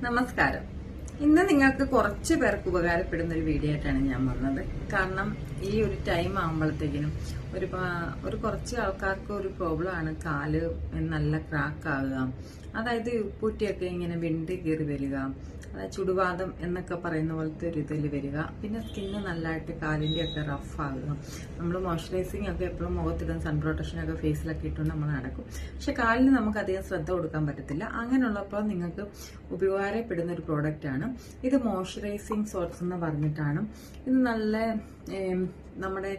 നമസ്കാരം. ഇന്ന് നിങ്ങൾക്ക് കുറച്ച് പേർക്ക് ഉപകാരപ്പെടുന്ന ഒരു വീഡിയോ ആയിട്ടാണ് ഞാൻ വന്നത്. കാരണം ഈ ഒരു ടൈം ആകുമ്പോഴത്തേക്കിനും ഒരു കുറച്ച് ആൾക്കാർക്ക് ഒരു പ്രോബ്ലം ആണ് കാല് നല്ല ക്രാക്ക് ആകുക. അതായത് ഉപ്പൂറ്റിയൊക്കെ ഇങ്ങനെ വിണ്ട് കയറി വരിക, അതായത് ചുടുവാദം എന്നൊക്കെ പറയുന്ന പോലത്തെ ഒരു ഇതിൽ വരിക. പിന്നെ സ്കിന്ന് നല്ലതായിട്ട് കാലിൻ്റെ ഒക്കെ റഫ് ആകുക. നമ്മൾ മോയ്സ്ചറൈസിങ് ഒക്കെ എപ്പോഴും മുഖത്തിടും, സൺ പ്രൊട്ടക്ഷനൊക്കെ ഫേസിലൊക്കെ ഇട്ടുകൊണ്ട് നമ്മൾ നടക്കും. പക്ഷെ കാലിന് നമുക്ക് അധികം ശ്രദ്ധ കൊടുക്കാൻ പറ്റത്തില്ല. അങ്ങനെയുള്ളപ്പോൾ നിങ്ങൾക്ക് ഉപകാരപ്പെടുന്ന ഒരു പ്രോഡക്റ്റ് ആണ് ഇത്. മോയ്സ്ചറൈസിങ് സോൾസ് എന്ന് പറഞ്ഞിട്ടാണ് ഇത്. നല്ല നമ്മുടെ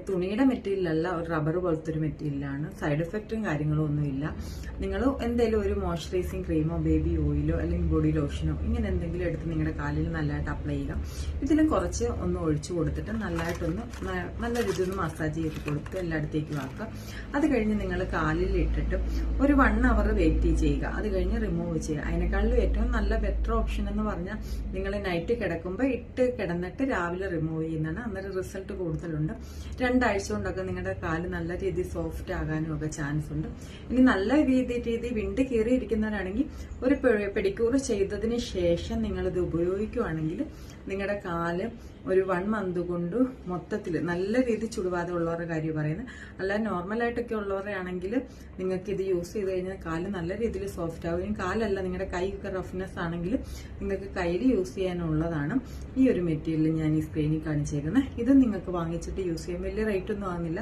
തുണിയുടെ മെറ്റീരിയലല്ല, ഒരു റബ്ബർ പോലത്തെ ഒരു മെറ്റീരിയലാണ്. സൈഡ് എഫക്റ്റും കാര്യങ്ങളും ഒന്നുമില്ല. നിങ്ങൾ എന്തെങ്കിലും ഒരു മോയ്സ്ചറൈസിങ് ക്രീമോ ബേബി ഓയിലോ അല്ലെങ്കിൽ ബോഡി ലോഷനോ ഇങ്ങനെ എന്തെങ്കിലും എടുത്ത് നിങ്ങളുടെ കാലിൽ നല്ലതായിട്ട് അപ്ലൈ ചെയ്യുക. ഇതിലും കുറച്ച് ഒന്ന് ഒഴിച്ചു കൊടുത്തിട്ട് നല്ലതായിട്ടൊന്ന് നല്ല രീതിയിൽ മസാജ് ചെയ്ത് കൊടുത്ത് എല്ലായിടത്തേക്കും ആക്കുക. അത് കഴിഞ്ഞ് നിങ്ങൾ കാലിൽ ഇട്ടിട്ട് ഒരു 1 hour വെയിറ്റ് ചെയ്യുക. അത് കഴിഞ്ഞ് റിമൂവ് ചെയ്യുക. അതിനേക്കാളും ഏറ്റവും നല്ല ബെറ്റർ ഓപ്ഷൻ എന്ന് പറഞ്ഞാൽ നിങ്ങൾ നൈറ്റ് കിടക്കുമ്പോൾ ഇട്ട് കിടന്നിട്ട് രാവിലെ റിമൂവ് ചെയ്യുന്നതാണ്. അന്നേരം റിസൾട്ട് കൂടുതലുണ്ട്. 2 ആഴ്ച കൊണ്ടൊക്കെ നിങ്ങളുടെ കാല് നല്ല രീതിയിൽ സോഫ്റ്റ് ആകാനും ഒക്കെ ചാൻസ് ഉണ്ട്. ഇനി നല്ല രീതി വിണ്ട് കയറിയിരിക്കുന്നവരാണെങ്കിൽ ഒരു പെഡിക്യൂർ ചെയ്തതിന് ശേഷം നിങ്ങളിത് ഉപയോഗിക്കുകയാണെങ്കിൽ നിങ്ങളുടെ കാല് ഒരു 1 month കൊണ്ട് മൊത്തത്തിൽ നല്ല രീതിയിൽ ചുടുവാതെ ഉള്ളവരുടെ കാര്യം പറയുന്നത്. അല്ലാതെ നോർമലായിട്ടൊക്കെ ഉള്ളവരുടെ ആണെങ്കിൽ നിങ്ങൾക്ക് ഇത് യൂസ് ചെയ്ത് കഴിഞ്ഞാൽ കാല് നല്ല രീതിയിൽ സോഫ്റ്റ് ആവുകയും, കാലല്ല നിങ്ങളുടെ കൈയൊക്കെ റഫ്നെസ് ആണെങ്കിൽ നിങ്ങൾക്ക് കയ്യിൽ യൂസ് ചെയ്യാനുള്ളതാണ് ഈ ഒരു മെറ്റീരിയൽ ഞാൻ ഈ സ്ക്രീനിൽ കാണിച്ചേക്കുന്നത്. ഇത് നിങ്ങൾക്ക് വാങ്ങിച്ചിട്ട് യൂസ് ചെയ്യാൻ വലിയ റേറ്റ് ഒന്നും ആകുന്നില്ല.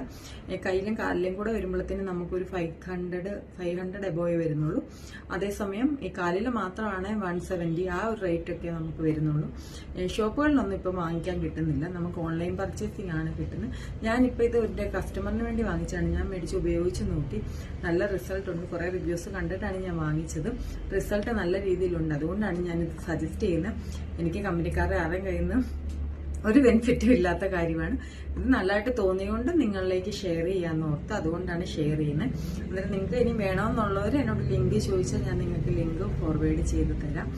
കയ്യിലും കാലിലും കൂടെ വരുമ്പോഴത്തേനും നമുക്കൊരു 500 എബോയെ വരുന്നുള്ളൂ. അതേസമയം ഈ കാലിൽ മാത്രമാണ് 170 ആ ഒരു റേറ്റ് ഒക്കെ നമുക്ക് വരുന്നുള്ളൂ. ഷോപ്പുകളിലൊന്നും ഇപ്പം വാങ്ങിക്കാൻ കിട്ടുന്നില്ല. നമുക്ക് ഓൺലൈൻ പർച്ചേസിംഗ് ആണ് കിട്ടുന്നത്. ഞാനിപ്പോൾ ഇത് എൻ്റെ കസ്റ്റമറിന് വേണ്ടി വാങ്ങിച്ചാണ്. ഞാൻ മേടിച്ച് ഉപയോഗിച്ച് നോക്കി, നല്ല റിസൾട്ട് ഉണ്ട്. കുറേ റിവ്യൂസ് കണ്ടിട്ടാണ് ഞാൻ വാങ്ങിച്ചത്. റിസൾട്ട് നല്ല രീതിയിലുണ്ട്. അതുകൊണ്ടാണ് ഞാനിത് സജസ്റ്റ് ചെയ്യുന്നത്. എനിക്ക് കമ്പനിക്കാരുടെ ആരുടെയും കയ്യിൽ നിന്ന് ഒരു ബെനിഫിറ്റും ഇല്ലാത്ത കാര്യമാണ്. ഇത് നല്ലതായിട്ട് തോന്നിയുകൊണ്ട് നിങ്ങളിലേക്ക് ഷെയർ ചെയ്യാമെന്ന് ഓർത്ത് അതുകൊണ്ടാണ് ഷെയർ ചെയ്യുന്നത്. എന്നിട്ട് നിങ്ങൾക്ക് ഇനി വേണമെന്നുള്ളവർ എന്നോട് ലിങ്ക് ചോദിച്ചാൽ ഞാൻ നിങ്ങൾക്ക് ലിങ്ക് ഫോർവേഡ് ചെയ്ത് തരാം.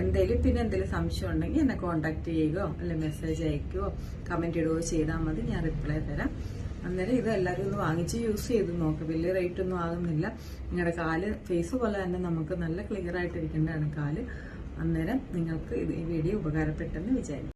എന്തെങ്കിലും സംശയം ഉണ്ടെങ്കിൽ എന്നെ കോൺടാക്ട് ചെയ്യുകയോ അല്ലെങ്കിൽ മെസ്സേജ് അയക്കുകയോ കമൻറ്റ് ഇടുകയോ ചെയ്താൽ മതി. ഞാൻ റിപ്ലൈ തരാം. അന്നേരം ഇത് എല്ലാവരും ഒന്ന് വാങ്ങിച്ച് യൂസ് ചെയ്ത് നോക്കുക. വലിയ റേറ്റ് ഒന്നും ആകുന്നില്ല. നിങ്ങളുടെ കാല് ഫേസ് പോലെ തന്നെ നമുക്ക് നല്ല ക്ലിയർ ആയിട്ടിരിക്കേണ്ടതാണ് കാല്. അന്നേരം നിങ്ങൾക്ക് ഈ വീഡിയോ ഉപകാരപ്പെട്ടെന്ന് വിചാരിക്കും.